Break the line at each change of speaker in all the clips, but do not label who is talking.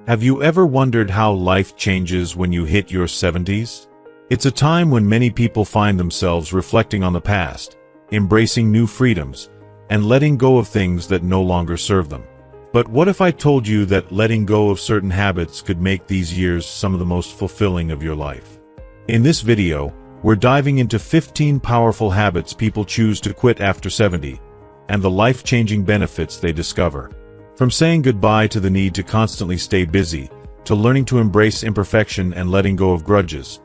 Have you ever wondered how life changes when you hit your 70s? It's a time when many people find themselves reflecting on the past, embracing new freedoms, and letting go of things that no longer serve them. But what if I told you that letting go of certain habits could make these years some of the most fulfilling of your life? In this video, we're diving into 15 powerful habits people choose to quit after 70, and the life-changing benefits they discover. From saying goodbye to the need to constantly stay busy, to learning to embrace imperfection and letting go of grudges,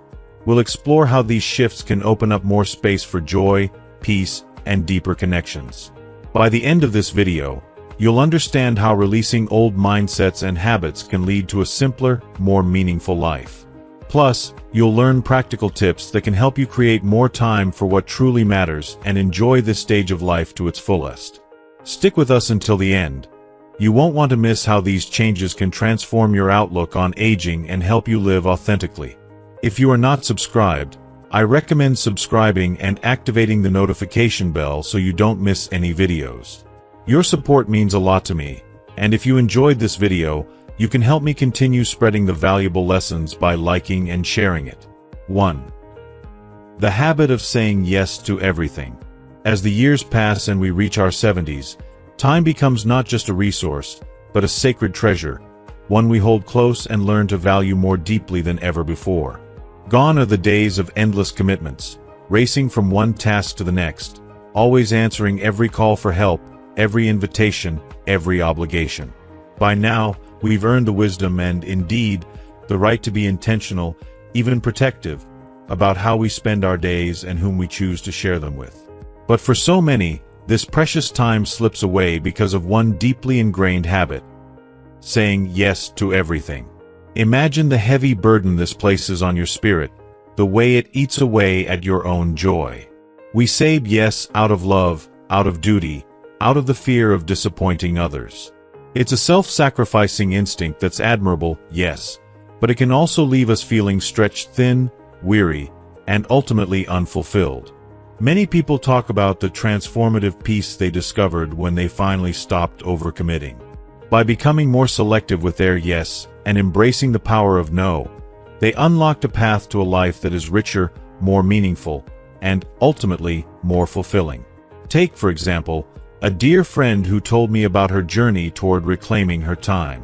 we'll explore how these shifts can open up more space for joy, peace, and deeper connections. By the end of this video, you'll understand how releasing old mindsets and habits can lead to a simpler, more meaningful life. Plus, you'll learn practical tips that can help you create more time for what truly matters and enjoy this stage of life to its fullest. Stick with us until the end. You won't want to miss how these changes can transform your outlook on aging and help you live authentically. If you are not subscribed, I recommend subscribing and activating the notification bell so you don't miss any videos. Your support means a lot to me, and if you enjoyed this video, you can help me continue spreading the valuable lessons by liking and sharing it. 1. The habit of saying yes to everything. As the years pass and we reach our 70s, time becomes not just a resource, but a sacred treasure, one we hold close and learn to value more deeply than ever before. Gone are the days of endless commitments, racing from one task to the next, always answering every call for help, every invitation, every obligation. By now, we've earned the wisdom and, indeed, the right to be intentional, even protective, about how we spend our days and whom we choose to share them with. But for so many, this precious time slips away because of one deeply ingrained habit: saying yes to everything. Imagine the heavy burden this places on your spirit, the way it eats away at your own joy. We say yes out of love, out of duty, out of the fear of disappointing others. It's a self-sacrificing instinct that's admirable, yes, but it can also leave us feeling stretched thin, weary, and ultimately unfulfilled. Many people talk about the transformative peace they discovered when they finally stopped overcommitting. By becoming more selective with their yes and embracing the power of no, they unlocked a path to a life that is richer, more meaningful, and, ultimately, more fulfilling. Take, for example, a dear friend who told me about her journey toward reclaiming her time.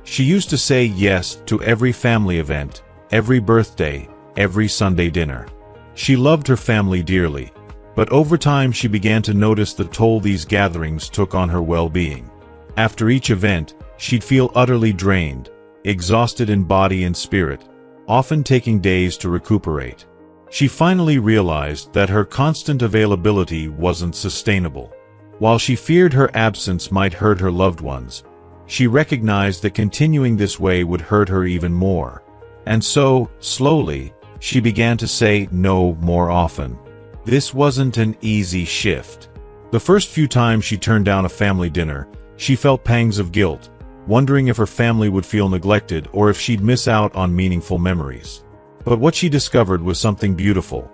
She used to say yes to every family event, every birthday, every Sunday dinner. She loved her family dearly, but over time she began to notice the toll these gatherings took on her well-being. After each event, she'd feel utterly drained, exhausted in body and spirit, often taking days to recuperate. She finally realized that her constant availability wasn't sustainable. While she feared her absence might hurt her loved ones, she recognized that continuing this way would hurt her even more. And so, slowly, she began to say no more often. This wasn't an easy shift. The first few times she turned down a family dinner, she felt pangs of guilt, wondering if her family would feel neglected or if she'd miss out on meaningful memories. But what she discovered was something beautiful.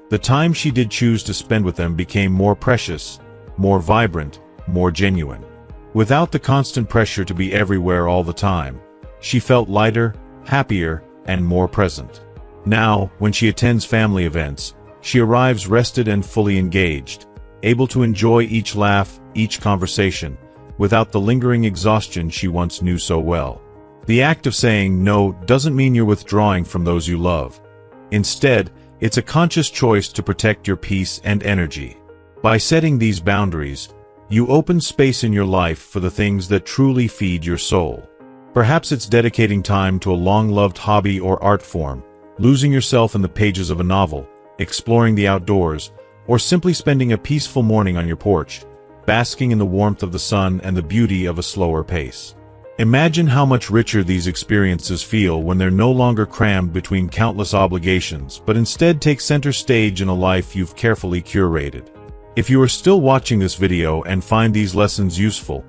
The time she did choose to spend with them became more precious, more vibrant, more genuine. Without the constant pressure to be everywhere all the time, she felt lighter, happier, and more present. Now, when she attends family events, she arrives rested and fully engaged, able to enjoy each laugh, each conversation, without the lingering exhaustion she once knew so well. The act of saying no doesn't mean you're withdrawing from those you love. Instead, it's a conscious choice to protect your peace and energy. By setting these boundaries, you open space in your life for the things that truly feed your soul. Perhaps it's dedicating time to a long-loved hobby or art form, losing yourself in the pages of a novel, exploring the outdoors, or simply spending a peaceful morning on your porch, basking in the warmth of the sun and the beauty of a slower pace. Imagine how much richer these experiences feel when they're no longer crammed between countless obligations, but instead take center stage in a life you've carefully curated. If you are still watching this video and find these lessons useful,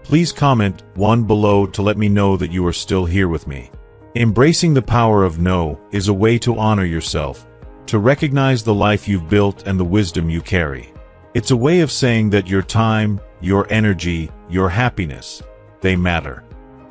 please comment 1 below to let me know that you are still here with me. Embracing the power of no is a way to honor yourself, to recognize the life you've built and the wisdom you carry. It's a way of saying that your time, your energy, your happiness, they matter.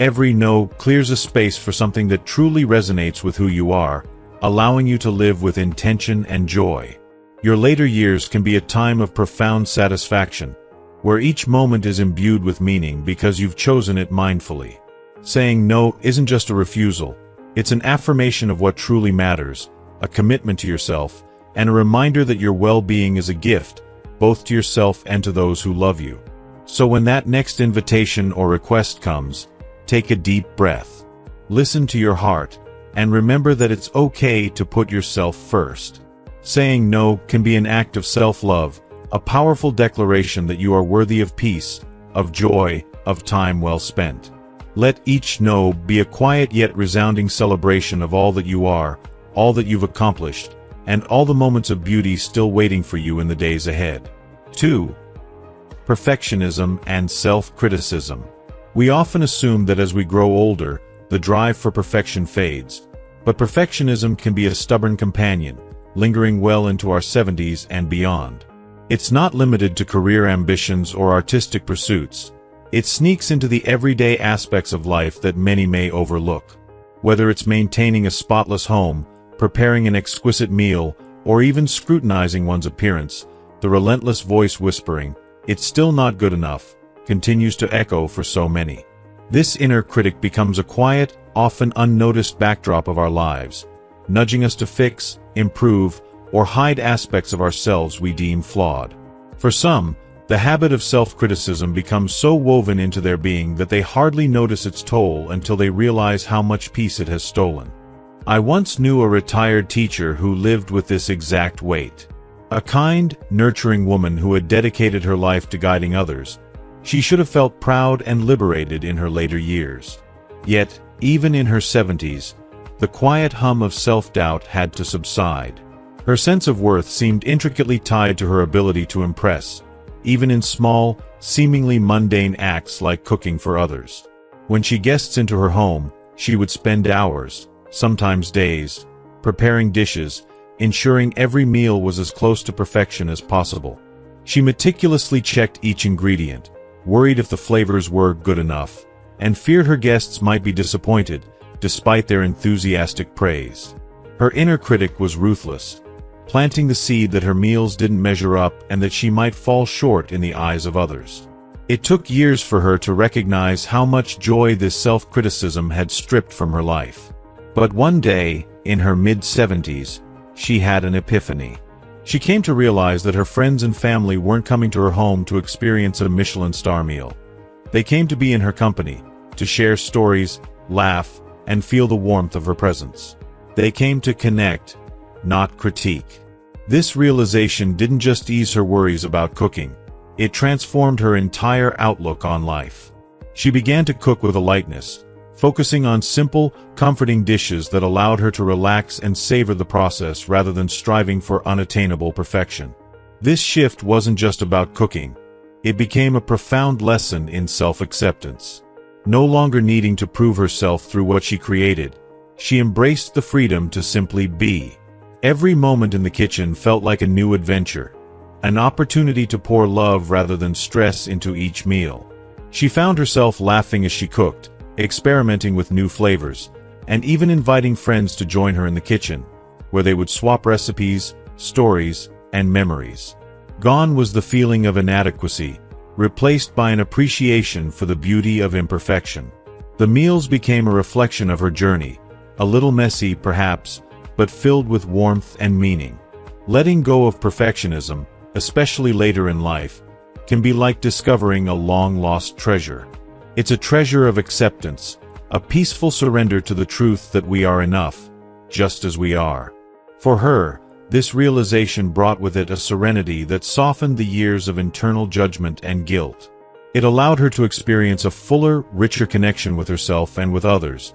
Every no clears a space for something that truly resonates with who you are, allowing you to live with intention and joy. Your later years can be a time of profound satisfaction, where each moment is imbued with meaning because you've chosen it mindfully. Saying no isn't just a refusal, it's an affirmation of what truly matters, a commitment to yourself, and a reminder that your well-being is a gift, both to yourself and to those who love you. So when that next invitation or request comes, take a deep breath. Listen to your heart, and remember that it's okay to put yourself first. Saying no can be an act of self-love, a powerful declaration that you are worthy of peace, of joy, of time well spent. Let each no be a quiet yet resounding celebration of all that you are, all that you've accomplished, and all the moments of beauty still waiting for you in the days ahead. 2. Perfectionism and self-criticism. We often assume that as we grow older, the drive for perfection fades. But perfectionism can be a stubborn companion, lingering well into our 70s and beyond. It's not limited to career ambitions or artistic pursuits. It sneaks into the everyday aspects of life that many may overlook. Whether it's maintaining a spotless home, preparing an exquisite meal, or even scrutinizing one's appearance, the relentless voice whispering, "It's still not good enough," continues to echo for so many. This inner critic becomes a quiet, often unnoticed backdrop of our lives, nudging us to fix, improve, or hide aspects of ourselves we deem flawed. For some, the habit of self-criticism becomes so woven into their being that they hardly notice its toll until they realize how much peace it has stolen. I once knew a retired teacher who lived with this exact weight. A kind, nurturing woman who had dedicated her life to guiding others, she should have felt proud and liberated in her later years. Yet, even in her 70s, the quiet hum of self-doubt had to subside. Her sense of worth seemed intricately tied to her ability to impress, even in small, seemingly mundane acts like cooking for others. When she guests into her home, she would spend hours, sometimes days, preparing dishes, ensuring every meal was as close to perfection as possible. She meticulously checked each ingredient, worried if the flavors were good enough, and feared her guests might be disappointed, despite their enthusiastic praise. Her inner critic was ruthless, planting the seed that her meals didn't measure up and that she might fall short in the eyes of others. It took years for her to recognize how much joy this self-criticism had stripped from her life. But one day, in her mid-70s, she had an epiphany. She came to realize that her friends and family weren't coming to her home to experience a Michelin star meal. They came to be in her company, to share stories, laugh, and feel the warmth of her presence. They came to connect, not critique. This realization didn't just ease her worries about cooking, it transformed her entire outlook on life. She began to cook with a lightness, focusing on simple, comforting dishes that allowed her to relax and savor the process rather than striving for unattainable perfection. This shift wasn't just about cooking, it became a profound lesson in self-acceptance. No longer needing to prove herself through what she created, she embraced the freedom to simply be. Every moment in the kitchen felt like a new adventure, an opportunity to pour love rather than stress into each meal. She found herself laughing as she cooked, experimenting with new flavors, and even inviting friends to join her in the kitchen, where they would swap recipes, stories, and memories. Gone was the feeling of inadequacy, replaced by an appreciation for the beauty of imperfection. The meals became a reflection of her journey, a little messy perhaps, but filled with warmth and meaning. Letting go of perfectionism, especially later in life, can be like discovering a long-lost treasure. It's a treasure of acceptance, a peaceful surrender to the truth that we are enough, just as we are. For her, this realization brought with it a serenity that softened the years of internal judgment and guilt. It allowed her to experience a fuller, richer connection with herself and with others,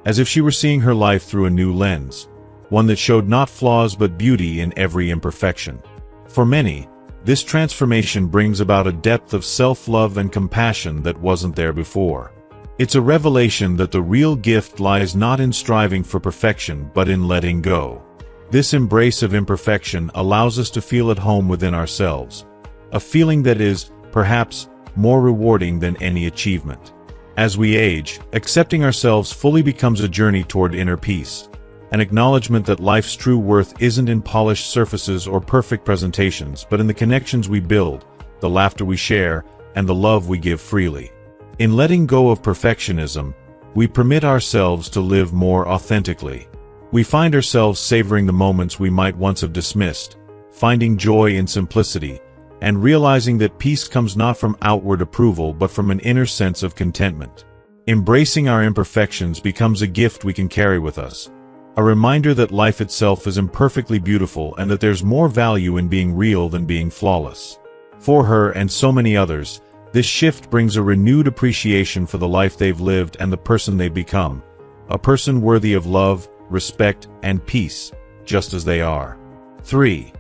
as if she were seeing her life through a new lens, one that showed not flaws but beauty in every imperfection. For many, this transformation brings about a depth of self-love and compassion that wasn't there before. It's a revelation that the real gift lies not in striving for perfection but in letting go. This embrace of imperfection allows us to feel at home within ourselves, a feeling that is, perhaps, more rewarding than any achievement. As we age, accepting ourselves fully becomes a journey toward inner peace, an acknowledgement that life's true worth isn't in polished surfaces or perfect presentations, but in the connections we build, the laughter we share, and the love we give freely. In letting go of perfectionism, we permit ourselves to live more authentically. We find ourselves savoring the moments we might once have dismissed, finding joy in simplicity, and realizing that peace comes not from outward approval but from an inner sense of contentment. Embracing our imperfections becomes a gift we can carry with us, a reminder that life itself is imperfectly beautiful and that there's more value in being real than being flawless. For her and so many others, this shift brings a renewed appreciation for the life they've lived and the person they've become, a person worthy of love, respect, and peace, just as they are. 3.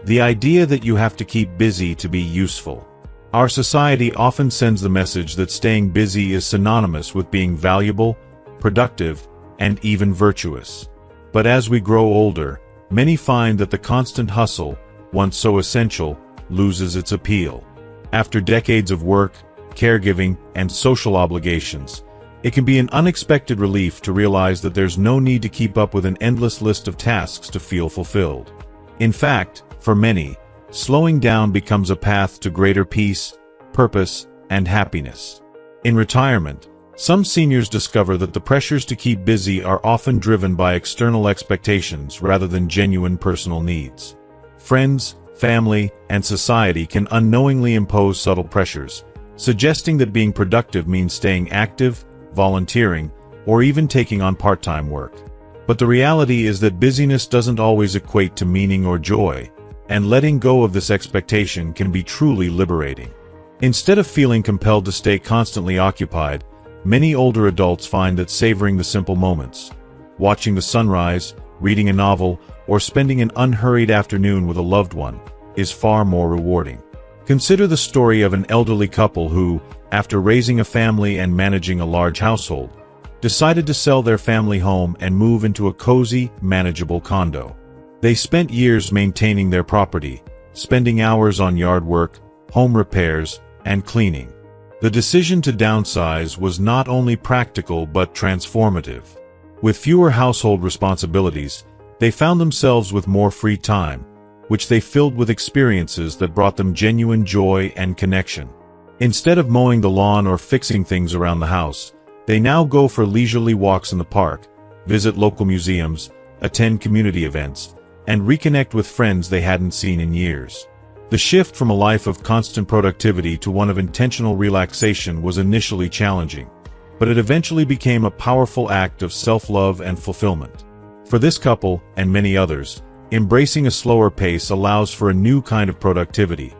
The idea that you have to keep busy to be useful. Our society often sends the message that staying busy is synonymous with being valuable, productive, and even virtuous. But as we grow older, many find that the constant hustle, once so essential, loses its appeal. After decades of work, caregiving, and social obligations, it can be an unexpected relief to realize that there's no need to keep up with an endless list of tasks to feel fulfilled. In fact, for many, slowing down becomes a path to greater peace, purpose, and happiness. In retirement, some seniors discover that the pressures to keep busy are often driven by external expectations rather than genuine personal needs. Friends, family, and society can unknowingly impose subtle pressures, suggesting that being productive means staying active, volunteering, or even taking on part-time work. But the reality is that busyness doesn't always equate to meaning or joy, and letting go of this expectation can be truly liberating. Instead of feeling compelled to stay constantly occupied, many older adults find that savoring the simple moments, watching the sunrise, reading a novel, or spending an unhurried afternoon with a loved one, is far more rewarding. Consider the story of an elderly couple who, after raising a family and managing a large household, decided to sell their family home and move into a cozy, manageable condo. They spent years maintaining their property, spending hours on yard work, home repairs, and cleaning. The decision to downsize was not only practical but transformative. With fewer household responsibilities, they found themselves with more free time, which they filled with experiences that brought them genuine joy and connection. Instead of mowing the lawn or fixing things around the house, they now go for leisurely walks in the park, visit local museums, attend community events, and reconnect with friends they hadn't seen in years. The shift from a life of constant productivity to one of intentional relaxation was initially challenging, but it eventually became a powerful act of self-love and fulfillment. For this couple, and many others, embracing a slower pace allows for a new kind of productivity,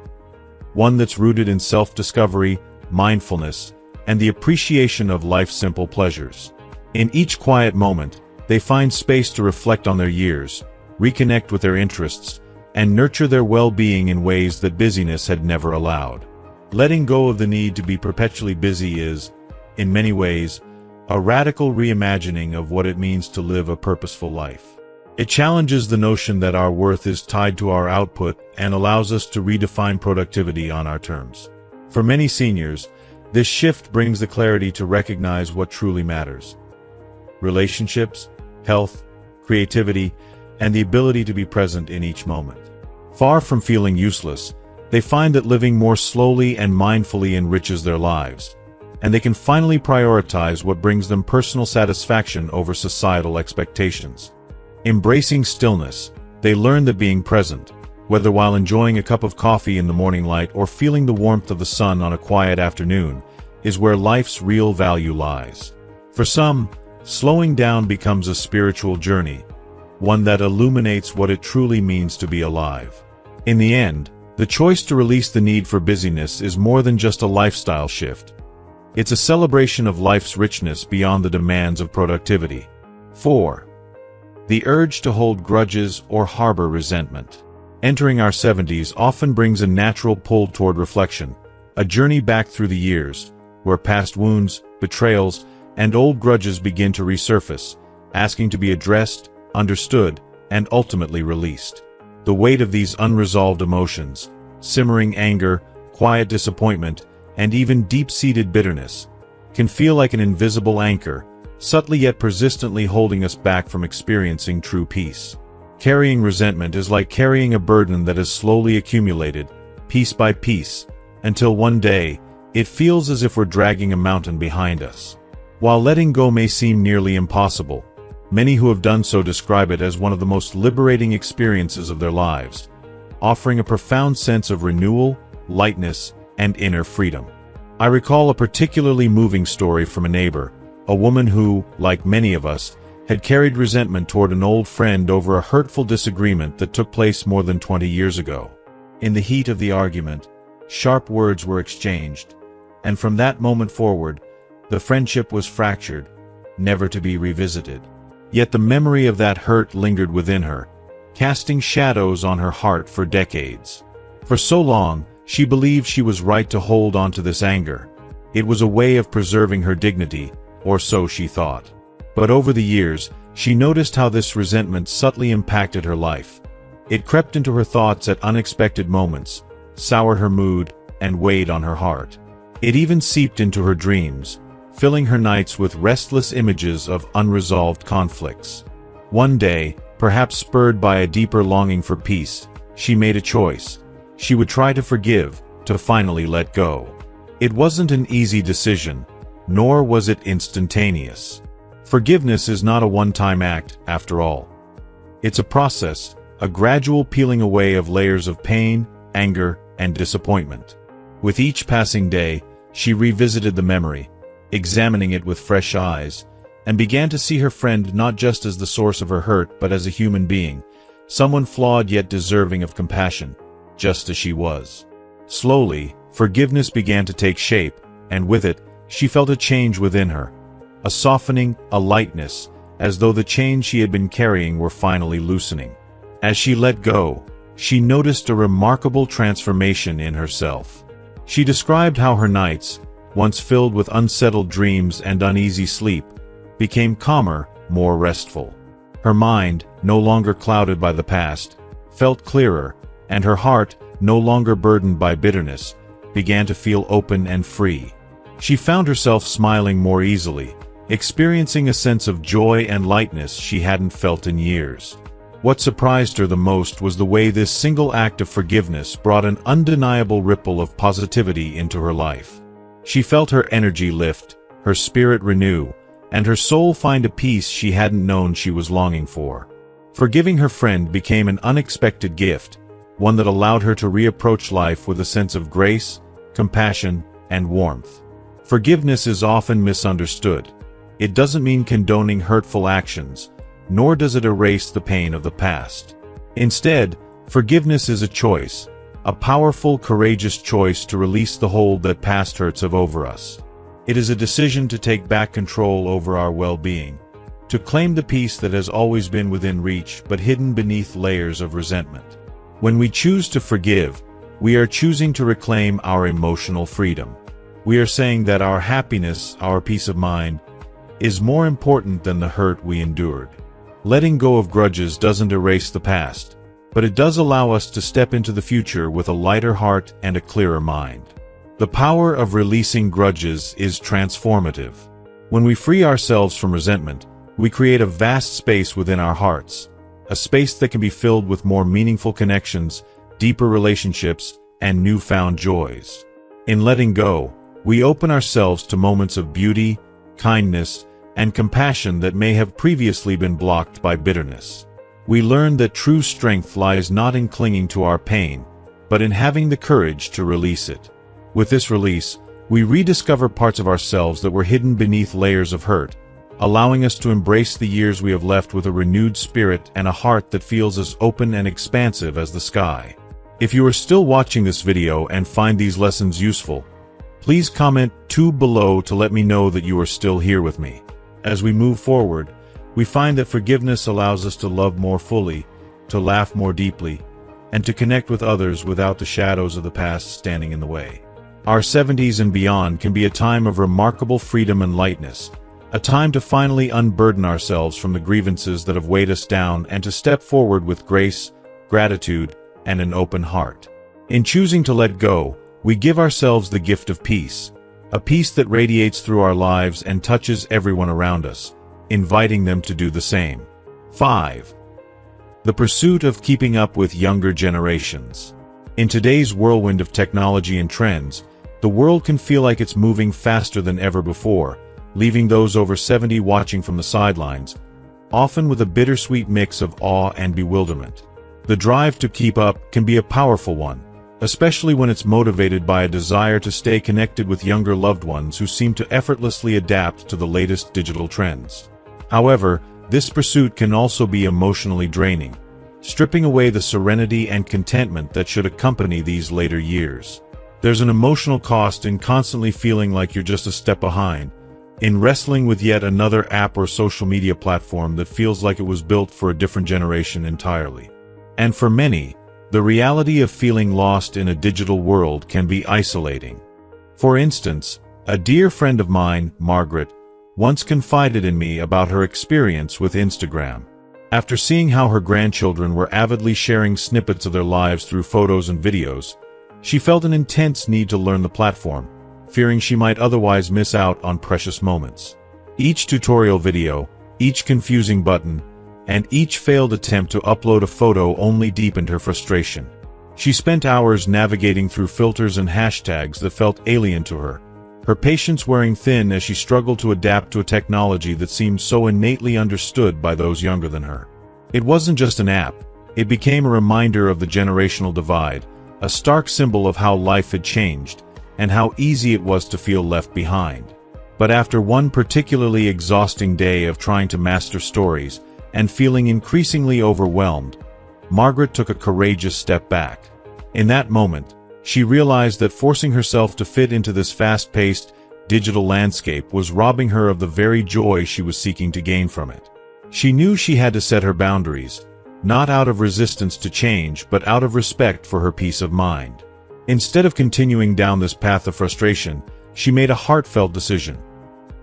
one that's rooted in self-discovery, mindfulness, and the appreciation of life's simple pleasures. In each quiet moment, they find space to reflect on their years, reconnect with their interests, and nurture their well-being in ways that busyness had never allowed. Letting go of the need to be perpetually busy is, in many ways, a radical reimagining of what it means to live a purposeful life. It challenges the notion that our worth is tied to our output and allows us to redefine productivity on our terms. For many seniors, this shift brings the clarity to recognize what truly matters: relationships, health, creativity, and the ability to be present in each moment. Far from feeling useless, they find that living more slowly and mindfully enriches their lives, and they can finally prioritize what brings them personal satisfaction over societal expectations. Embracing stillness, they learn that being present, whether while enjoying a cup of coffee in the morning light or feeling the warmth of the sun on a quiet afternoon, is where life's real value lies. For some, slowing down becomes a spiritual journey, one that illuminates what it truly means to be alive. In the end, the choice to release the need for busyness is more than just a lifestyle shift. It's a celebration of life's richness beyond the demands of productivity. 4. The urge to hold grudges or harbor resentment. Entering our 70s often brings a natural pull toward reflection, a journey back through the years, where past wounds, betrayals, and old grudges begin to resurface, asking to be addressed, understood, and ultimately released. The weight of these unresolved emotions, simmering anger, quiet disappointment, and even deep-seated bitterness, can feel like an invisible anchor, subtly yet persistently holding us back from experiencing true peace. Carrying resentment is like carrying a burden that has slowly accumulated, piece by piece, until one day, it feels as if we're dragging a mountain behind us. While letting go may seem nearly impossible, many who have done so describe it as one of the most liberating experiences of their lives, offering a profound sense of renewal, lightness, and inner freedom. I recall a particularly moving story from a neighbor, a woman who, like many of us, had carried resentment toward an old friend over a hurtful disagreement that took place more than 20 years ago. In the heat of the argument, sharp words were exchanged, and from that moment forward, the friendship was fractured, never to be revisited. Yet the memory of that hurt lingered within her, casting shadows on her heart for decades. For so long, she believed she was right to hold on to this anger. It was a way of preserving her dignity, or so she thought. But over the years, she noticed how this resentment subtly impacted her life. It crept into her thoughts at unexpected moments, soured her mood, and weighed on her heart. It even seeped into her dreams, filling her nights with restless images of unresolved conflicts. One day, perhaps spurred by a deeper longing for peace, she made a choice. She would try to forgive, to finally let go. It wasn't an easy decision, nor was it instantaneous. Forgiveness is not a one-time act, after all. It's a process, a gradual peeling away of layers of pain, anger, and disappointment. With each passing day, she revisited the memory, examining it with fresh eyes, and began to see her friend not just as the source of her hurt but as a human being, someone flawed yet deserving of compassion, just as she was. Slowly, forgiveness began to take shape, and with it, she felt a change within her. A softening, a lightness, as though the chains she had been carrying were finally loosening. As she let go, she noticed a remarkable transformation in herself. She described how her nights, once filled with unsettled dreams and uneasy sleep, became calmer, more restful. Her mind, no longer clouded by the past, felt clearer, and her heart, no longer burdened by bitterness, began to feel open and free. She found herself smiling more easily, experiencing a sense of joy and lightness she hadn't felt in years. What surprised her the most was the way this single act of forgiveness brought an undeniable ripple of positivity into her life. She felt her energy lift, her spirit renew, and her soul find a peace she hadn't known she was longing for. Forgiving her friend became an unexpected gift, one that allowed her to reapproach life with a sense of grace, compassion, and warmth. Forgiveness is often misunderstood. It doesn't mean condoning hurtful actions, nor does it erase the pain of the past. Instead, forgiveness is a choice, a powerful, courageous choice to release the hold that past hurts have over us. It is a decision to take back control over our well-being, to claim the peace that has always been within reach but hidden beneath layers of resentment. When we choose to forgive, we are choosing to reclaim our emotional freedom. We are saying that our happiness, our peace of mind, is more important than the hurt we endured. Letting go of grudges doesn't erase the past, but it does allow us to step into the future with a lighter heart and a clearer mind. The power of releasing grudges is transformative. When we free ourselves from resentment, we create a vast space within our hearts, a space that can be filled with more meaningful connections, deeper relationships, and newfound joys. In letting go, we open ourselves to moments of beauty, kindness, and compassion that may have previously been blocked by bitterness. We learn that true strength lies not in clinging to our pain, but in having the courage to release it. With this release, we rediscover parts of ourselves that were hidden beneath layers of hurt, allowing us to embrace the years we have left with a renewed spirit and a heart that feels as open and expansive as the sky. If you are still watching this video and find these lessons useful, please comment 2 below to let me know that you are still here with me. As we move forward, we find that forgiveness allows us to love more fully, to laugh more deeply, and to connect with others without the shadows of the past standing in the way. Our 70s and beyond can be a time of remarkable freedom and lightness, a time to finally unburden ourselves from the grievances that have weighed us down and to step forward with grace, gratitude, and an open heart. In choosing to let go, we give ourselves the gift of peace, A peace that radiates through our lives and touches everyone around us, inviting them to do the same. 5. The pursuit of keeping up with younger generations. In today's whirlwind of technology and trends, the world can feel like it's moving faster than ever before, leaving those over 70 watching from the sidelines, often with a bittersweet mix of awe and bewilderment. The drive to keep up can be a powerful one, especially when it's motivated by a desire to stay connected with younger loved ones who seem to effortlessly adapt to the latest digital trends. However, this pursuit can also be emotionally draining, stripping away the serenity and contentment that should accompany these later years. There's an emotional cost in constantly feeling like you're just a step behind, in wrestling with yet another app or social media platform that feels like it was built for a different generation entirely. And for many, the reality of feeling lost in a digital world can be isolating. For instance, a dear friend of mine, Margaret, once confided in me about her experience with Instagram. After seeing how her grandchildren were avidly sharing snippets of their lives through photos and videos, she felt an intense need to learn the platform, fearing she might otherwise miss out on precious moments. Each tutorial video, each confusing button, and each failed attempt to upload a photo only deepened her frustration. She spent hours navigating through filters and hashtags that felt alien to her, her patience wearing thin as she struggled to adapt to a technology that seemed so innately understood by those younger than her. It wasn't just an app, it became a reminder of the generational divide, a stark symbol of how life had changed, and how easy it was to feel left behind. But after one particularly exhausting day of trying to master stories, and feeling increasingly overwhelmed, Margaret took a courageous step back. In that moment, she realized that forcing herself to fit into this fast-paced, digital landscape was robbing her of the very joy she was seeking to gain from it. She knew she had to set her boundaries, not out of resistance to change but out of respect for her peace of mind. Instead of continuing down this path of frustration, she made a heartfelt decision.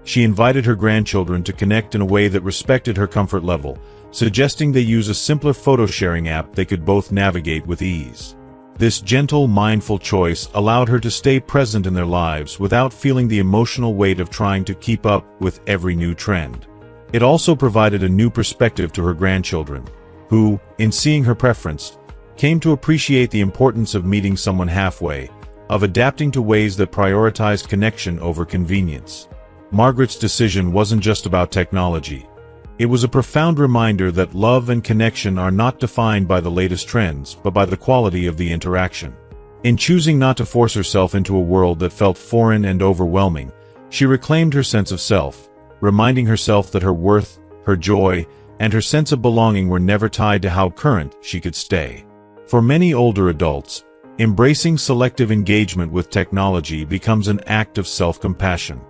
She invited her grandchildren to connect in a way that respected her comfort level, suggesting they use a simpler photo-sharing app they could both navigate with ease. This gentle, mindful choice allowed her to stay present in their lives without feeling the emotional weight of trying to keep up with every new trend. It also provided a new perspective to her grandchildren, who, in seeing her preference, came to appreciate the importance of meeting someone halfway, of adapting to ways that prioritize connection over convenience. Margaret's decision wasn't just about technology. It was a profound reminder that love and connection are not defined by the latest trends, but by the quality of the interaction. In choosing not to force herself into a world that felt foreign and overwhelming, she reclaimed her sense of self, reminding herself that her worth, her joy, and her sense of belonging were never tied to how current she could stay. For many older adults, embracing selective engagement with technology becomes an act of self-compassion.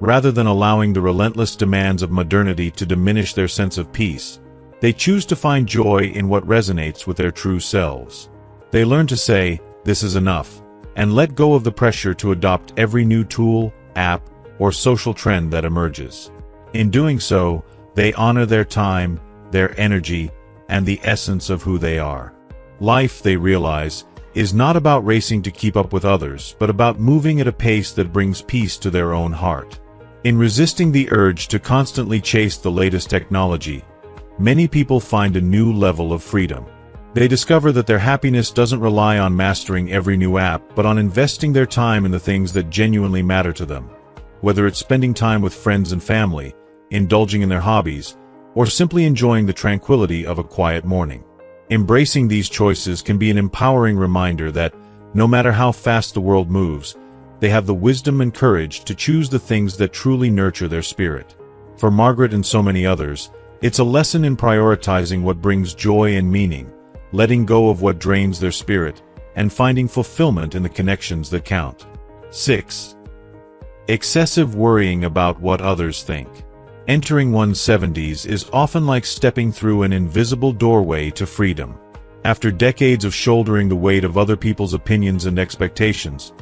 Rather than allowing the relentless demands of modernity to diminish their sense of peace, they choose to find joy in what resonates with their true selves. They learn to say, "This is enough," and let go of the pressure to adopt every new tool, app, or social trend that emerges. In doing so, they honor their time, their energy, and the essence of who they are. Life, they realize, is not about racing to keep up with others, but about moving at a pace that brings peace to their own heart. In resisting the urge to constantly chase the latest technology, many people find a new level of freedom. They discover that their happiness doesn't rely on mastering every new app, but on investing their time in the things that genuinely matter to them. Whether it's spending time with friends and family, indulging in their hobbies, or simply enjoying the tranquility of a quiet morning. Embracing these choices can be an empowering reminder that, no matter how fast the world moves, they have the wisdom and courage to choose the things that truly nurture their spirit. For Margaret and so many others, it's a lesson in prioritizing what brings joy and meaning, letting go of what drains their spirit, and finding fulfillment in the connections that count. 6. Excessive worrying about what others think. Entering one's 70s is often like stepping through an invisible doorway to freedom. After decades of shouldering the weight of other people's opinions and expectations,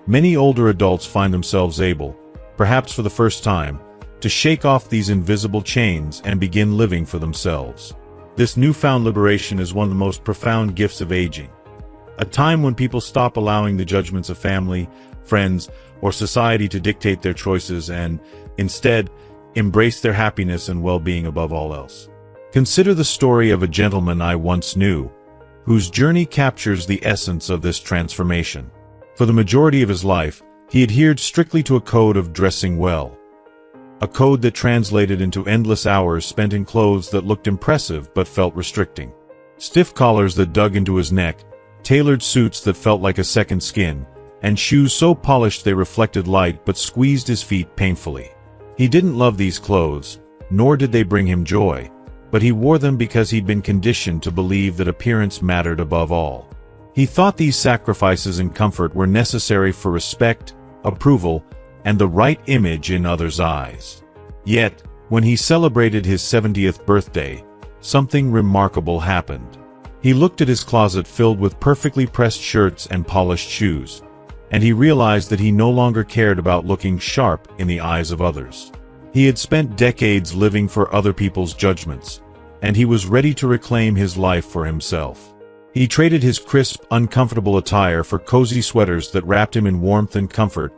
many older adults find themselves able, perhaps for the first time, to shake off these invisible chains and begin living for themselves. This newfound liberation is one of the most profound gifts of aging. A time when people stop allowing the judgments of family, friends, or society to dictate their choices and, instead, embrace their happiness and well-being above all else. Consider the story of a gentleman I once knew, whose journey captures the essence of this transformation. For the majority of his life, he adhered strictly to a code of dressing well. A code that translated into endless hours spent in clothes that looked impressive but felt restricting. Stiff collars that dug into his neck, tailored suits that felt like a second skin, and shoes so polished they reflected light but squeezed his feet painfully. He didn't love these clothes, nor did they bring him joy, but he wore them because he'd been conditioned to believe that appearance mattered above all. He thought these sacrifices and comfort were necessary for respect, approval, and the right image in others' eyes. Yet, when he celebrated his 70th birthday, something remarkable happened. He looked at his closet filled with perfectly pressed shirts and polished shoes, and he realized that he no longer cared about looking sharp in the eyes of others. He had spent decades living for other people's judgments, and he was ready to reclaim his life for himself. He traded his crisp, uncomfortable attire for cozy sweaters that wrapped him in warmth and comfort,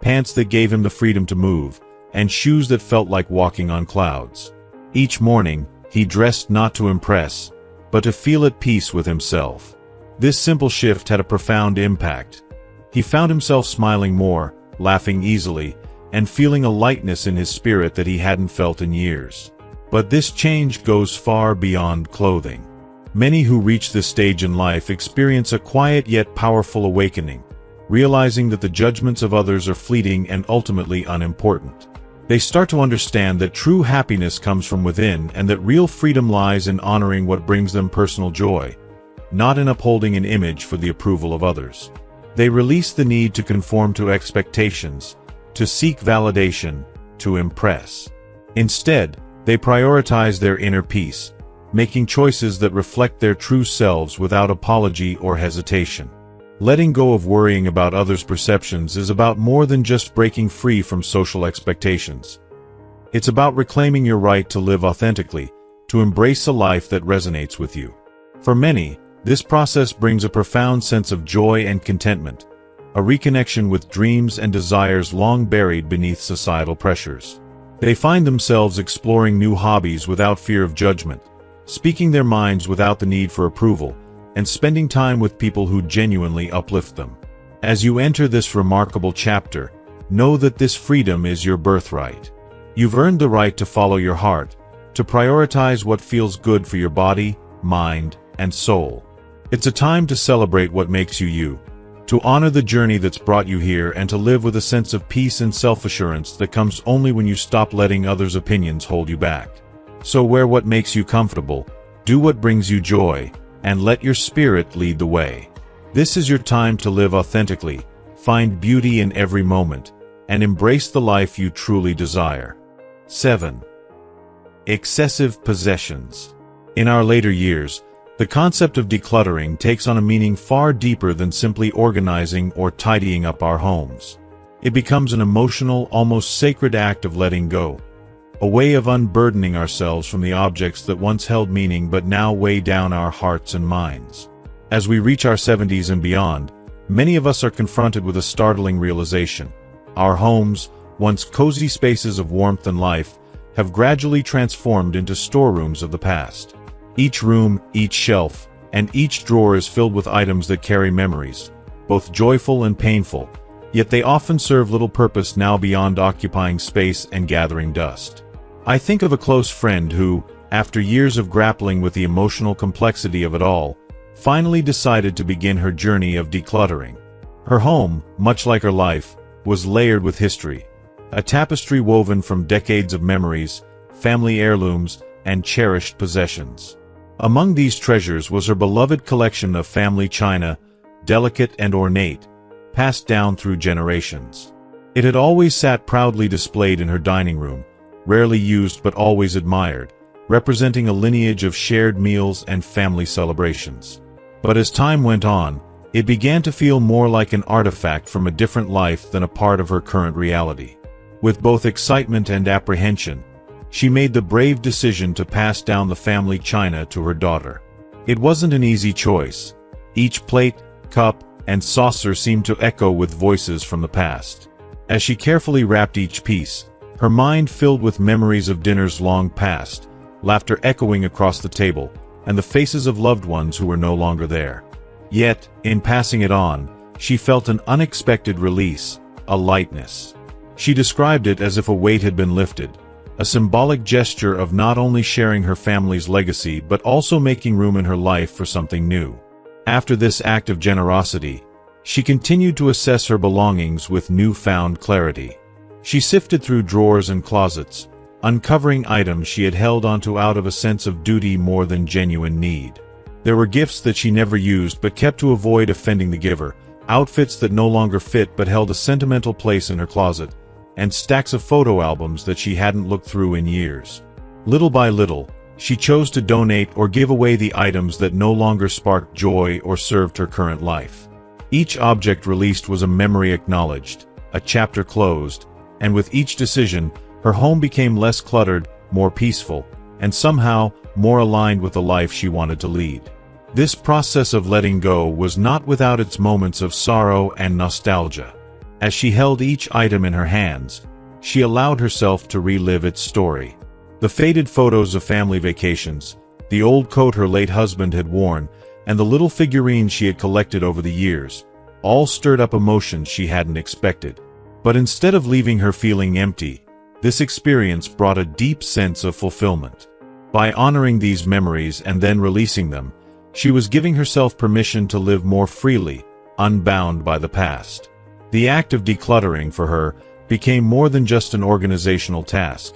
pants that gave him the freedom to move, and shoes that felt like walking on clouds. Each morning, he dressed not to impress, but to feel at peace with himself. This simple shift had a profound impact. He found himself smiling more, laughing easily, and feeling a lightness in his spirit that he hadn't felt in years. But this change goes far beyond clothing. Many who reach this stage in life experience a quiet yet powerful awakening, realizing that the judgments of others are fleeting and ultimately unimportant. They start to understand that true happiness comes from within and that real freedom lies in honoring what brings them personal joy, not in upholding an image for the approval of others. They release the need to conform to expectations, to seek validation, to impress. Instead, they prioritize their inner peace, making choices that reflect their true selves without apology or hesitation. Letting go of worrying about others' perceptions is about more than just breaking free from social expectations. It's about reclaiming your right to live authentically, to embrace a life that resonates with you. For many, this process brings a profound sense of joy and contentment, a reconnection with dreams and desires long buried beneath societal pressures. They find themselves exploring new hobbies without fear of judgment, speaking their minds without the need for approval, and spending time with people who genuinely uplift them. As you enter this remarkable chapter, know that this freedom is your birthright. You've earned the right to follow your heart, to prioritize what feels good for your body, mind, and soul. It's a time to celebrate what makes you you, to honor the journey that's brought you here, and to live with a sense of peace and self-assurance that comes only when you stop letting others' opinions hold you back. So wear what makes you comfortable, do what brings you joy, and let your spirit lead the way. This is your time to live authentically, find beauty in every moment, and embrace the life you truly desire. 7. Excessive possessions. In our later years, the concept of decluttering takes on a meaning far deeper than simply organizing or tidying up our homes. It becomes an emotional, almost sacred act of letting go, a way of unburdening ourselves from the objects that once held meaning but now weigh down our hearts and minds. As we reach our 70s and beyond, many of us are confronted with a startling realization. Our homes, once cozy spaces of warmth and life, have gradually transformed into storerooms of the past. Each room, each shelf, and each drawer is filled with items that carry memories, both joyful and painful, yet they often serve little purpose now beyond occupying space and gathering dust. I think of a close friend who, after years of grappling with the emotional complexity of it all, finally decided to begin her journey of decluttering. Her home, much like her life, was layered with history, a tapestry woven from decades of memories, family heirlooms, and cherished possessions. Among these treasures was her beloved collection of family china, delicate and ornate, passed down through generations. It had always sat proudly displayed in her dining room, rarely used but always admired, representing a lineage of shared meals and family celebrations. But as time went on, it began to feel more like an artifact from a different life than a part of her current reality. With both excitement and apprehension, she made the brave decision to pass down the family china to her daughter. It wasn't an easy choice. Each plate, cup, and saucer seemed to echo with voices from the past. As she carefully wrapped each piece, her mind filled with memories of dinners long past, laughter echoing across the table, and the faces of loved ones who were no longer there. Yet, in passing it on, she felt an unexpected release, a lightness. She described it as if a weight had been lifted, a symbolic gesture of not only sharing her family's legacy but also making room in her life for something new. After this act of generosity, she continued to assess her belongings with newfound clarity. She sifted through drawers and closets, uncovering items she had held onto out of a sense of duty more than genuine need. There were gifts that she never used but kept to avoid offending the giver, outfits that no longer fit but held a sentimental place in her closet, and stacks of photo albums that she hadn't looked through in years. Little by little, she chose to donate or give away the items that no longer sparked joy or served her current life. Each object released was a memory acknowledged, a chapter closed, and with each decision, her home became less cluttered, more peaceful, and somehow more aligned with the life she wanted to lead. This process of letting go was not without its moments of sorrow and nostalgia. As she held each item in her hands, she allowed herself to relive its story. The faded photos of family vacations, the old coat her late husband had worn, and the little figurines she had collected over the years, all stirred up emotions she hadn't expected. But instead of leaving her feeling empty, this experience brought a deep sense of fulfillment. By honoring these memories and then releasing them, she was giving herself permission to live more freely, unbound by the past. The act of decluttering for her became more than just an organizational task.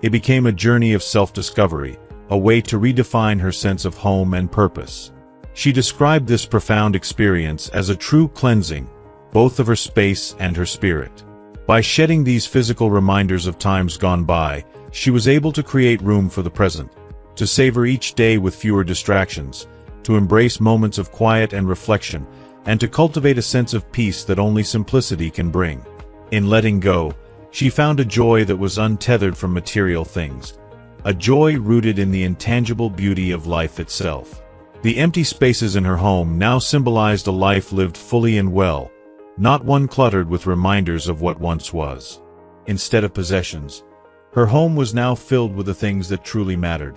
It became a journey of self-discovery, a way to redefine her sense of home and purpose. She described this profound experience as a true cleansing, both of her space and her spirit. By shedding these physical reminders of times gone by, she was able to create room for the present, to savor each day with fewer distractions, to embrace moments of quiet and reflection, and to cultivate a sense of peace that only simplicity can bring. In letting go, she found a joy that was untethered from material things, a joy rooted in the intangible beauty of life itself. The empty spaces in her home now symbolized a life lived fully and well, not one cluttered with reminders of what once was. Instead of possessions, her home was now filled with the things that truly mattered.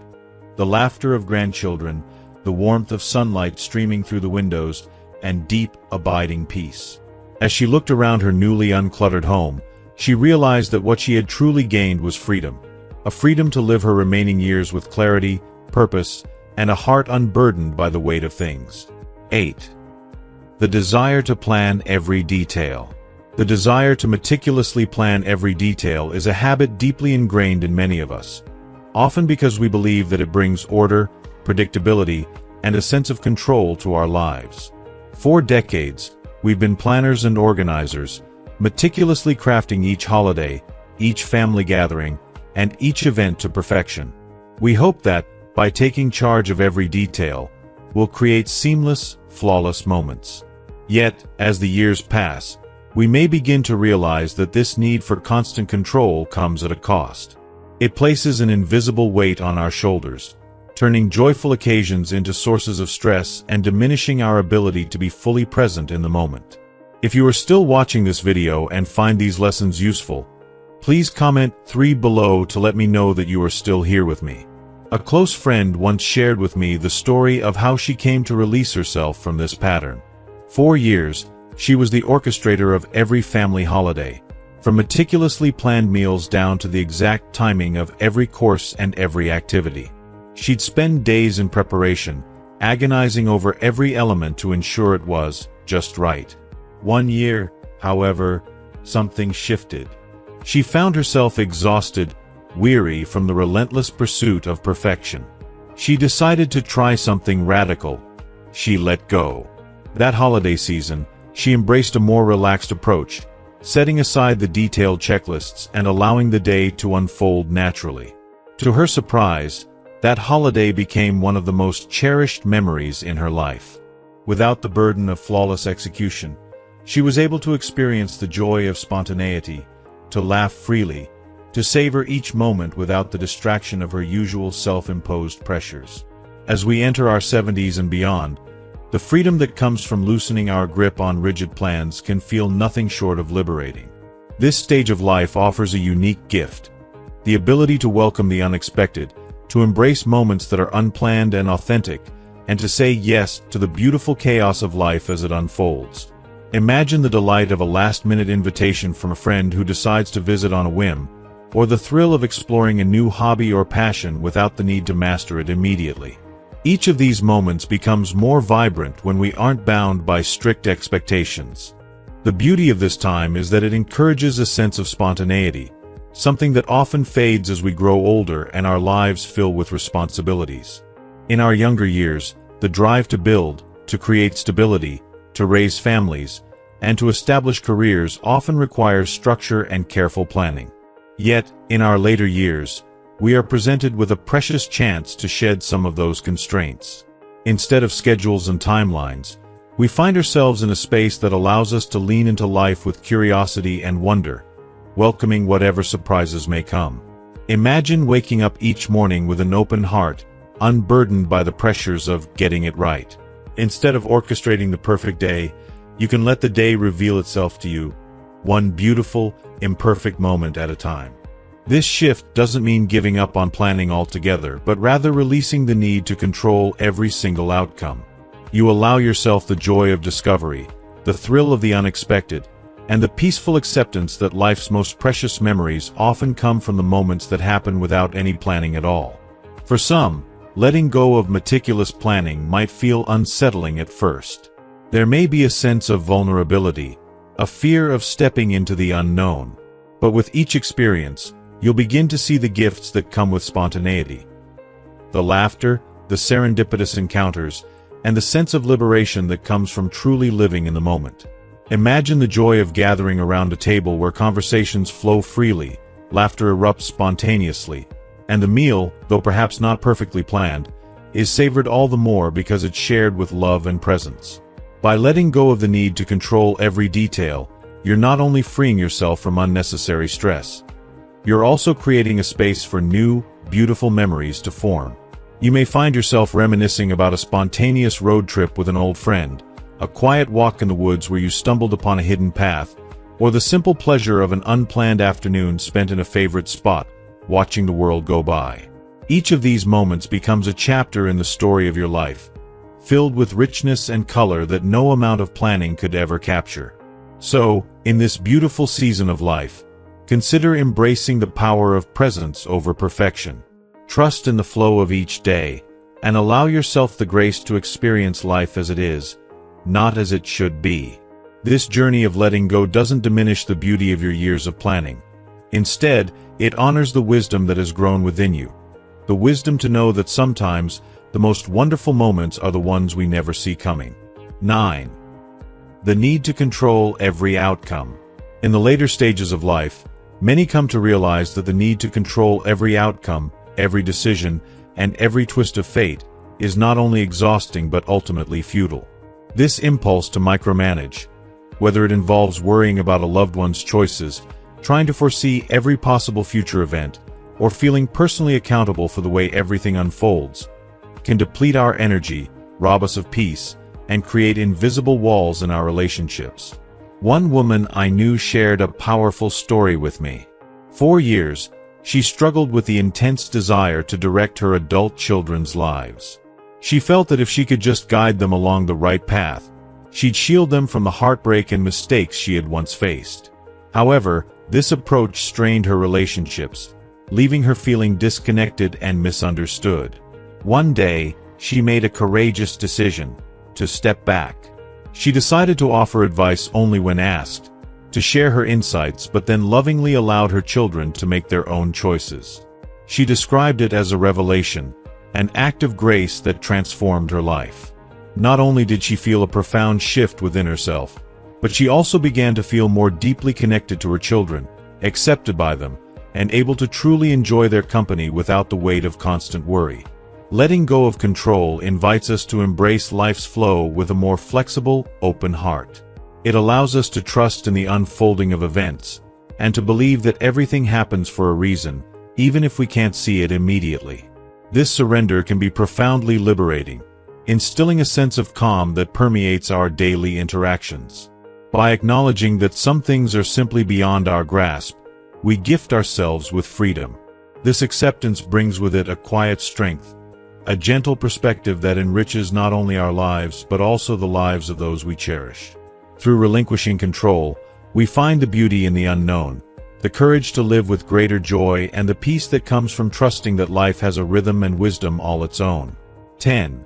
The laughter of grandchildren, the warmth of sunlight streaming through the windows, and deep, abiding peace. As she looked around her newly uncluttered home, she realized that what she had truly gained was freedom. A freedom to live her remaining years with clarity, purpose, and a heart unburdened by the weight of things. 8. The desire to plan every detail. The desire to meticulously plan every detail is a habit deeply ingrained in many of us, often because we believe that it brings order, predictability, and a sense of control to our lives. For decades, we've been planners and organizers, meticulously crafting each holiday, each family gathering, and each event to perfection. We hope that, by taking charge of every detail, we'll create seamless, flawless moments. Yet, as the years pass, we may begin to realize that this need for constant control comes at a cost. It places an invisible weight on our shoulders, turning joyful occasions into sources of stress and diminishing our ability to be fully present in the moment. If you are still watching this video and find these lessons useful, please comment 3 below to let me know that you are still here with me. A close friend once shared with me the story of how she came to release herself from this pattern. For years, she was the orchestrator of every family holiday, from meticulously planned meals down to the exact timing of every course and every activity. She'd spend days in preparation, agonizing over every element to ensure it was just right. One year, however, something shifted. She found herself exhausted, weary from the relentless pursuit of perfection. She decided to try something radical. She let go. That holiday season, she embraced a more relaxed approach, setting aside the detailed checklists and allowing the day to unfold naturally. To her surprise, that holiday became one of the most cherished memories in her life. Without the burden of flawless execution, she was able to experience the joy of spontaneity, to laugh freely, to savor each moment without the distraction of her usual self-imposed pressures. As we enter our 70s and beyond, The freedom that comes from loosening our grip on rigid plans can feel nothing short of liberating. This stage of life offers a unique gift: the ability to welcome the unexpected, to embrace moments that are unplanned and authentic, and to say yes to the beautiful chaos of life as it unfolds. Imagine the delight of a last-minute invitation from a friend who decides to visit on a whim, or the thrill of exploring a new hobby or passion without the need to master it immediately. Each of these moments becomes more vibrant when we aren't bound by strict expectations. The beauty of this time is that it encourages a sense of spontaneity, something that often fades as we grow older and our lives fill with responsibilities. In our younger years, the drive to build, to create stability, to raise families, and to establish careers often requires structure and careful planning. Yet, in our later years, we are presented with a precious chance to shed some of those constraints. Instead of schedules and timelines, we find ourselves in a space that allows us to lean into life with curiosity and wonder, welcoming whatever surprises may come. Imagine waking up each morning with an open heart, unburdened by the pressures of getting it right. Instead of orchestrating the perfect day, you can let the day reveal itself to you, one beautiful, imperfect moment at a time. This shift doesn't mean giving up on planning altogether, but rather releasing the need to control every single outcome. You allow yourself the joy of discovery, the thrill of the unexpected, and the peaceful acceptance that life's most precious memories often come from the moments that happen without any planning at all. For some, letting go of meticulous planning might feel unsettling at first. There may be a sense of vulnerability, a fear of stepping into the unknown. But with each experience, you'll begin to see the gifts that come with spontaneity. The laughter, the serendipitous encounters, and the sense of liberation that comes from truly living in the moment. Imagine the joy of gathering around a table where conversations flow freely, laughter erupts spontaneously, and the meal, though perhaps not perfectly planned, is savored all the more because it's shared with love and presence. By letting go of the need to control every detail, you're not only freeing yourself from unnecessary stress, you're also creating a space for new, beautiful memories to form. You may find yourself reminiscing about a spontaneous road trip with an old friend, a quiet walk in the woods where you stumbled upon a hidden path, or the simple pleasure of an unplanned afternoon spent in a favorite spot, watching the world go by. Each of these moments becomes a chapter in the story of your life, filled with richness and color that no amount of planning could ever capture. So, in this beautiful season of life, consider embracing the power of presence over perfection. Trust in the flow of each day, and allow yourself the grace to experience life as it is, not as it should be. This journey of letting go doesn't diminish the beauty of your years of planning. Instead, it honors the wisdom that has grown within you. The wisdom to know that sometimes, the most wonderful moments are the ones we never see coming. 9. The need to control every outcome. In the later stages of life, many come to realize that the need to control every outcome, every decision, and every twist of fate is not only exhausting but ultimately futile. This impulse to micromanage, whether it involves worrying about a loved one's choices, trying to foresee every possible future event, or feeling personally accountable for the way everything unfolds, can deplete our energy, rob us of peace, and create invisible walls in our relationships. One woman I knew shared a powerful story with me. For years, she struggled with the intense desire to direct her adult children's lives. She felt that if she could just guide them along the right path, she'd shield them from the heartbreak and mistakes she had once faced. However, this approach strained her relationships, leaving her feeling disconnected and misunderstood. One day, she made a courageous decision: to step back. She decided to offer advice only when asked, to share her insights, but then lovingly allowed her children to make their own choices. She described it as a revelation, an act of grace that transformed her life. Not only did she feel a profound shift within herself, but she also began to feel more deeply connected to her children, accepted by them, and able to truly enjoy their company without the weight of constant worry. Letting go of control invites us to embrace life's flow with a more flexible, open heart. It allows us to trust in the unfolding of events, and to believe that everything happens for a reason, even if we can't see it immediately. This surrender can be profoundly liberating, instilling a sense of calm that permeates our daily interactions. By acknowledging that some things are simply beyond our grasp, we gift ourselves with freedom. This acceptance brings with it a quiet strength, a gentle perspective that enriches not only our lives but also the lives of those we cherish. Through relinquishing control, we find the beauty in the unknown, the courage to live with greater joy, and the peace that comes from trusting that life has a rhythm and wisdom all its own. 10.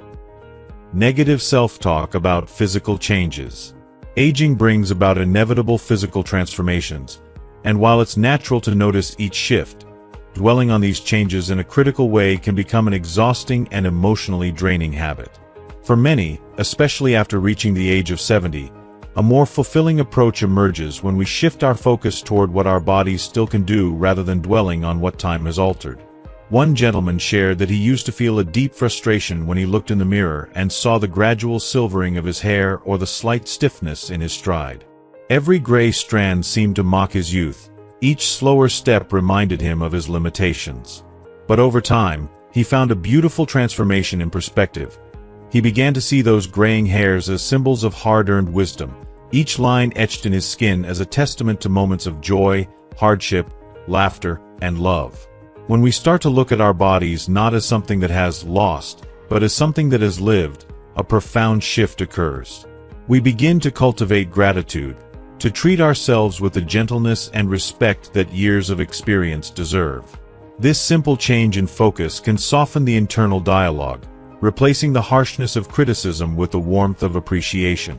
Negative self-talk about physical changes. Aging brings about inevitable physical transformations, and while it's natural to notice each shift, dwelling on these changes in a critical way can become an exhausting and emotionally draining habit. For many, especially after reaching the age of 70, a more fulfilling approach emerges when we shift our focus toward what our bodies still can do rather than dwelling on what time has altered. One gentleman shared that he used to feel a deep frustration when he looked in the mirror and saw the gradual silvering of his hair or the slight stiffness in his stride. Every gray strand seemed to mock his youth. Each slower step reminded him of his limitations. But over time, he found a beautiful transformation in perspective. He began to see those graying hairs as symbols of hard-earned wisdom, each line etched in his skin as a testament to moments of joy, hardship, laughter, and love. When we start to look at our bodies not as something that has lost, but as something that has lived, a profound shift occurs. We begin to cultivate gratitude, to treat ourselves with the gentleness and respect that years of experience deserve. This simple change in focus can soften the internal dialogue, replacing the harshness of criticism with the warmth of appreciation.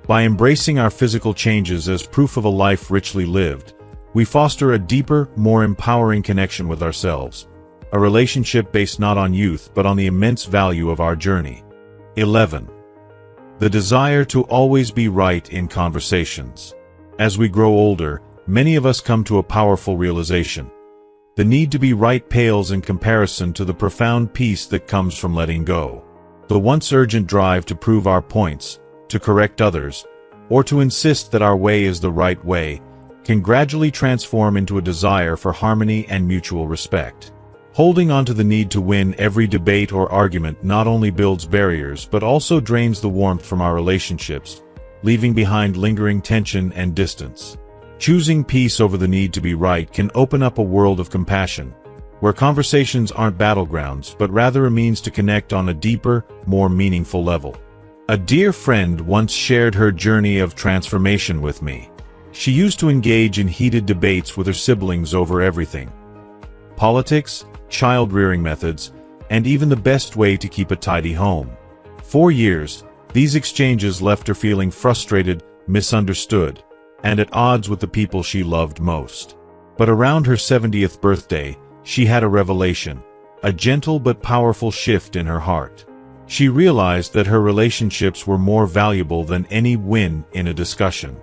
By embracing our physical changes as proof of a life richly lived, we foster a deeper, more empowering connection with ourselves, a relationship based not on youth but on the immense value of our journey. 11. The desire to always be right in conversations. As we grow older, many of us come to a powerful realization. The need to be right pales in comparison to the profound peace that comes from letting go. The once urgent drive to prove our points, to correct others, or to insist that our way is the right way, can gradually transform into a desire for harmony and mutual respect. Holding on to the need to win every debate or argument not only builds barriers but also drains the warmth from our relationships, leaving behind lingering tension and distance. Choosing peace over the need to be right can open up a world of compassion, where conversations aren't battlegrounds but rather a means to connect on a deeper, more meaningful level. A dear friend once shared her journey of transformation with me. She used to engage in heated debates with her siblings over everything: politics, child-rearing methods, and even the best way to keep a tidy home. For years, these exchanges left her feeling frustrated, misunderstood, and at odds with the people she loved most. But around her 70th birthday, she had a revelation, a gentle but powerful shift in her heart. She realized that her relationships were more valuable than any win in a discussion.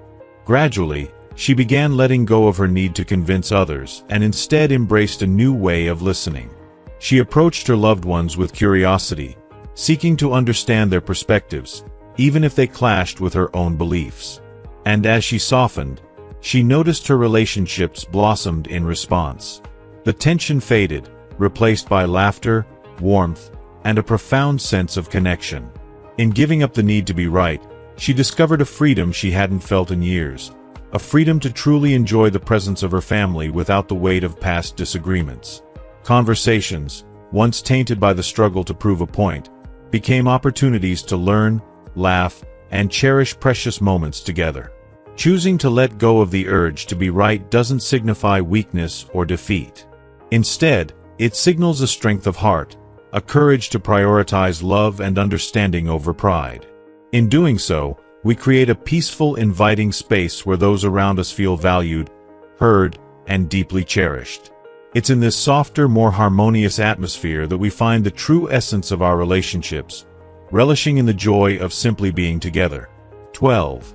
Gradually, she began letting go of her need to convince others and instead embraced a new way of listening. She approached her loved ones with curiosity, seeking to understand their perspectives, even if they clashed with her own beliefs. And as she softened, she noticed her relationships blossomed in response. The tension faded, replaced by laughter, warmth, and a profound sense of connection. In giving up the need to be right, she discovered a freedom she hadn't felt in years, a freedom to truly enjoy the presence of her family without the weight of past disagreements. Conversations, once tainted by the struggle to prove a point, became opportunities to learn, laugh, and cherish precious moments together. Choosing to let go of the urge to be right doesn't signify weakness or defeat. Instead, it signals a strength of heart, a courage to prioritize love and understanding over pride. In doing so, we create a peaceful, inviting space where those around us feel valued, heard, and deeply cherished. It's in this softer, more harmonious atmosphere that we find the true essence of our relationships, relishing in the joy of simply being together. 12.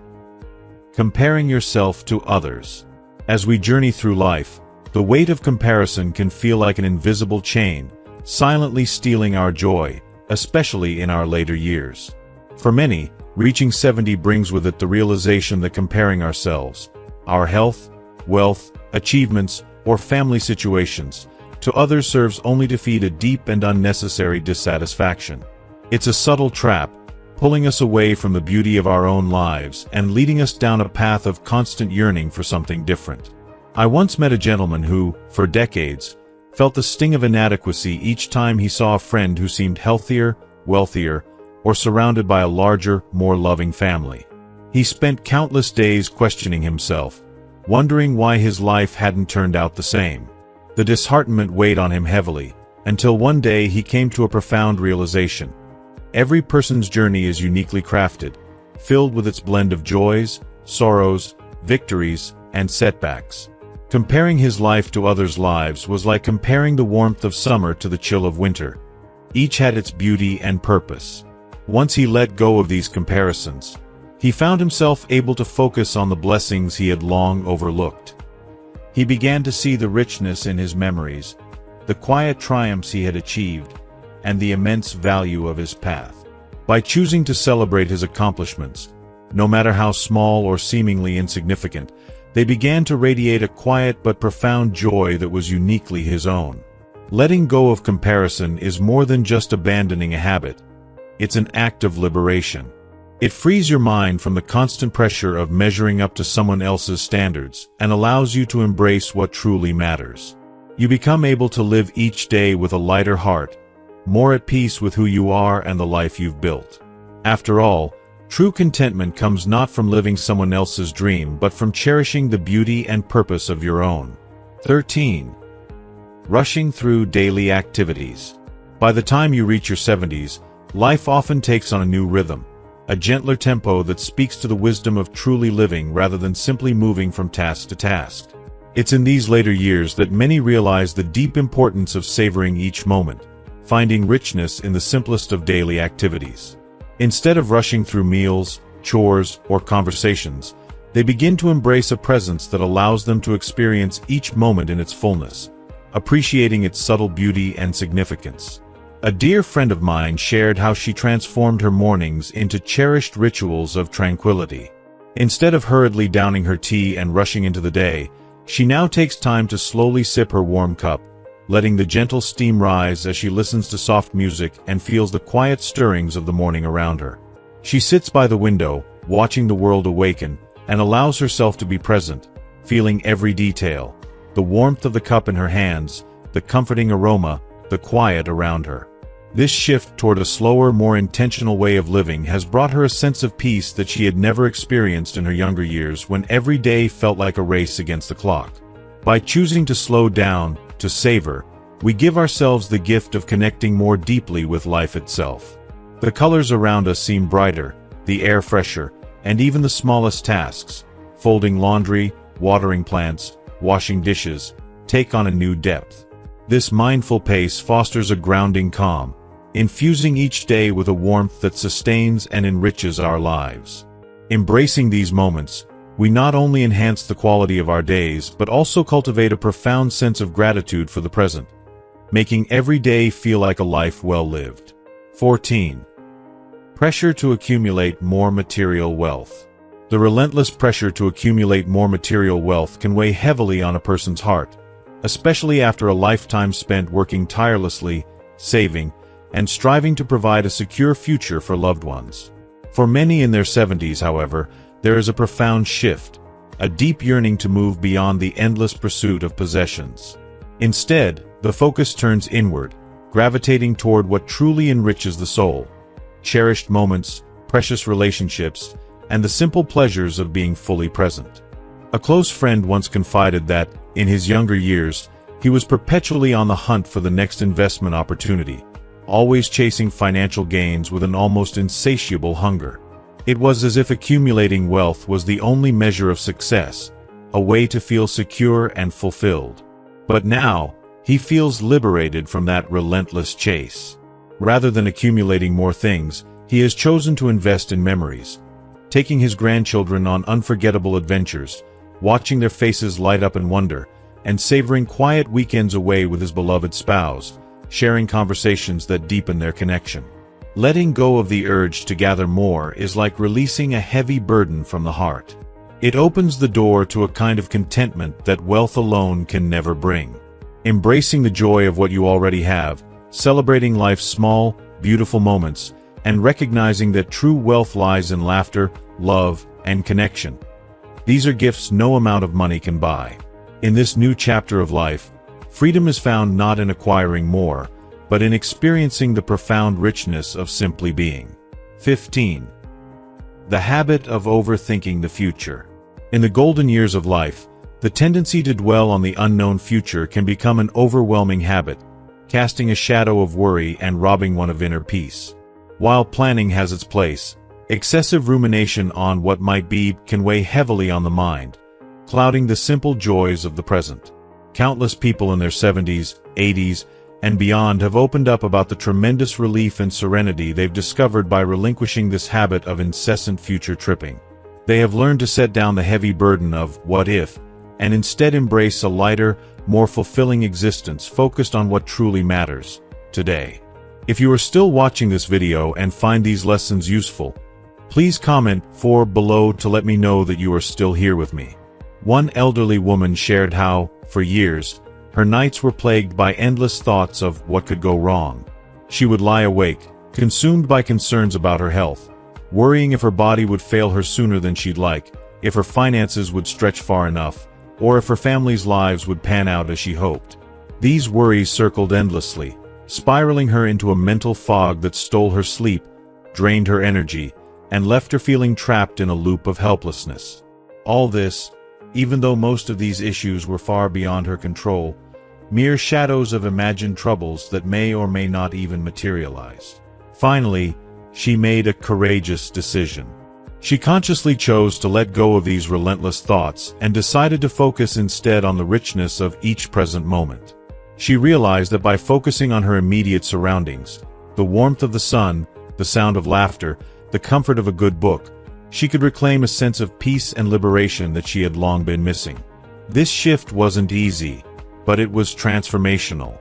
Comparing yourself to others. As we journey through life, the weight of comparison can feel like an invisible chain, silently stealing our joy, especially in our later years. For many, reaching 70 brings with it the realization that comparing ourselves, our health, wealth, achievements, or family situations, to others serves only to feed a deep and unnecessary dissatisfaction. It's a subtle trap, pulling us away from the beauty of our own lives and leading us down a path of constant yearning for something different. I once met a gentleman who, for decades, felt the sting of inadequacy each time he saw a friend who seemed healthier, wealthier, or surrounded by a larger, more loving family. He spent countless days questioning himself, wondering why his life hadn't turned out the same. The disheartenment weighed on him heavily, until one day he came to a profound realization. Every person's journey is uniquely crafted, filled with its blend of joys, sorrows, victories, and setbacks. Comparing his life to others' lives was like comparing the warmth of summer to the chill of winter. Each had its beauty and purpose. Once he let go of these comparisons, he found himself able to focus on the blessings he had long overlooked. He began to see the richness in his memories, the quiet triumphs he had achieved, and the immense value of his path. By choosing to celebrate his accomplishments, no matter how small or seemingly insignificant, they began to radiate a quiet but profound joy that was uniquely his own. Letting go of comparison is more than just abandoning a habit. It's an act of liberation. It frees your mind from the constant pressure of measuring up to someone else's standards and allows you to embrace what truly matters. You become able to live each day with a lighter heart, more at peace with who you are and the life you've built. After all, true contentment comes not from living someone else's dream but from cherishing the beauty and purpose of your own. 13. Rushing through daily activities. By the time you reach your 70s, life often takes on a new rhythm, a gentler tempo that speaks to the wisdom of truly living rather than simply moving from task to task. It's in these later years that many realize the deep importance of savoring each moment, finding richness in the simplest of daily activities. Instead of rushing through meals, chores, or conversations, they begin to embrace a presence that allows them to experience each moment in its fullness, appreciating its subtle beauty and significance. A dear friend of mine shared how she transformed her mornings into cherished rituals of tranquility. Instead of hurriedly downing her tea and rushing into the day, she now takes time to slowly sip her warm cup, letting the gentle steam rise as she listens to soft music and feels the quiet stirrings of the morning around her. She sits by the window, watching the world awaken, and allows herself to be present, feeling every detail, the warmth of the cup in her hands, the comforting aroma, the quiet around her. This shift toward a slower, more intentional way of living has brought her a sense of peace that she had never experienced in her younger years when every day felt like a race against the clock. By choosing to slow down, to savor, we give ourselves the gift of connecting more deeply with life itself. The colors around us seem brighter, the air fresher, and even the smallest tasks, folding laundry, watering plants, washing dishes, take on a new depth. This mindful pace fosters a grounding calm, infusing each day with a warmth that sustains and enriches our lives. Embracing these moments, we not only enhance the quality of our days but also cultivate a profound sense of gratitude for the present, making every day feel like a life well lived. 14. Pressure to accumulate more material wealth. The relentless pressure to accumulate more material wealth can weigh heavily on a person's heart, especially after a lifetime spent working tirelessly, saving, and striving to provide a secure future for loved ones. For many in their 70s, however, there is a profound shift, a deep yearning to move beyond the endless pursuit of possessions. Instead, the focus turns inward, gravitating toward what truly enriches the soul: cherished moments, precious relationships, and the simple pleasures of being fully present. A close friend once confided that, in his younger years, he was perpetually on the hunt for the next investment opportunity, always chasing financial gains with an almost insatiable hunger. It was as if accumulating wealth was the only measure of success, a way to feel secure and fulfilled. But now, he feels liberated from that relentless chase. Rather than accumulating more things, he has chosen to invest in memories, taking his grandchildren on unforgettable adventures, watching their faces light up in wonder, and savoring quiet weekends away with his beloved spouse, sharing conversations that deepen their connection. Letting go of the urge to gather more is like releasing a heavy burden from the heart. It opens the door to a kind of contentment that wealth alone can never bring. Embracing the joy of what you already have, celebrating life's small, beautiful moments, and recognizing that true wealth lies in laughter, love, and connection. These are gifts no amount of money can buy. In this new chapter of life, freedom is found not in acquiring more, but in experiencing the profound richness of simply being. 15. The habit of overthinking the future. In the golden years of life, the tendency to dwell on the unknown future can become an overwhelming habit, casting a shadow of worry and robbing one of inner peace. While planning has its place, excessive rumination on what might be can weigh heavily on the mind, clouding the simple joys of the present. Countless people in their 70s, 80s, and beyond have opened up about the tremendous relief and serenity they've discovered by relinquishing this habit of incessant future tripping. They have learned to set down the heavy burden of what if, and instead embrace a lighter, more fulfilling existence focused on what truly matters, today. If you are still watching this video and find these lessons useful, please comment below to let me know that you are still here with me. One elderly woman shared how, for years, her nights were plagued by endless thoughts of what could go wrong. She would lie awake, consumed by concerns about her health, worrying if her body would fail her sooner than she'd like, if her finances would stretch far enough, or if her family's lives would pan out as she hoped. These worries circled endlessly, spiraling her into a mental fog that stole her sleep, drained her energy, and left her feeling trapped in a loop of helplessness. All this, even though most of these issues were far beyond her control, mere shadows of imagined troubles that may or may not even materialize. Finally, she made a courageous decision. She consciously chose to let go of these relentless thoughts and decided to focus instead on the richness of each present moment. She realized that by focusing on her immediate surroundings, the warmth of the sun, the sound of laughter, the comfort of a good book, she could reclaim a sense of peace and liberation that she had long been missing. This shift wasn't easy, but it was transformational.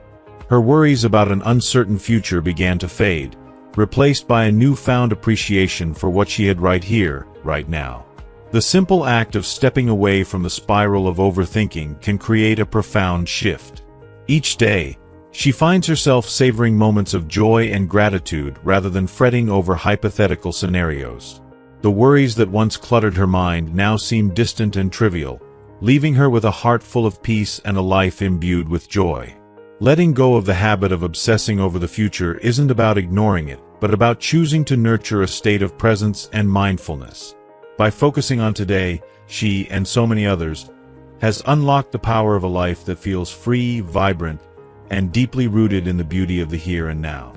Her worries about an uncertain future began to fade, replaced by a newfound appreciation for what she had right here, right now. The simple act of stepping away from the spiral of overthinking can create a profound shift. Each day, she finds herself savoring moments of joy and gratitude rather than fretting over hypothetical scenarios. The worries that once cluttered her mind now seem distant and trivial, leaving her with a heart full of peace and a life imbued with joy. Letting go of the habit of obsessing over the future isn't about ignoring it, but about choosing to nurture a state of presence and mindfulness. By focusing on today, she, and so many others, has unlocked the power of a life that feels free, vibrant, and deeply rooted in the beauty of the here and now.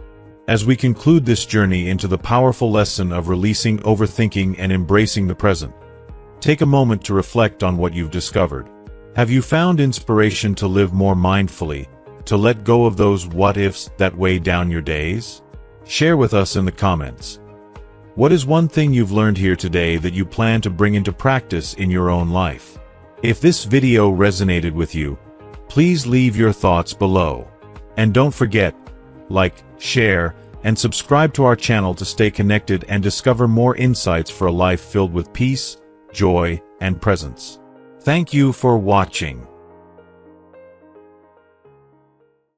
As we conclude this journey into the powerful lesson of releasing overthinking and embracing the present, take a moment to reflect on what you've discovered. Have you found inspiration to live more mindfully, to let go of those what-ifs that weigh down your days? Share with us in the comments. What is one thing you've learned here today that you plan to bring into practice in your own life? If this video resonated with you, please leave your thoughts below. And don't forget, like, share, and subscribe to our channel to stay connected and discover more insights for a life filled with peace, joy, and presence. Thank you for watching.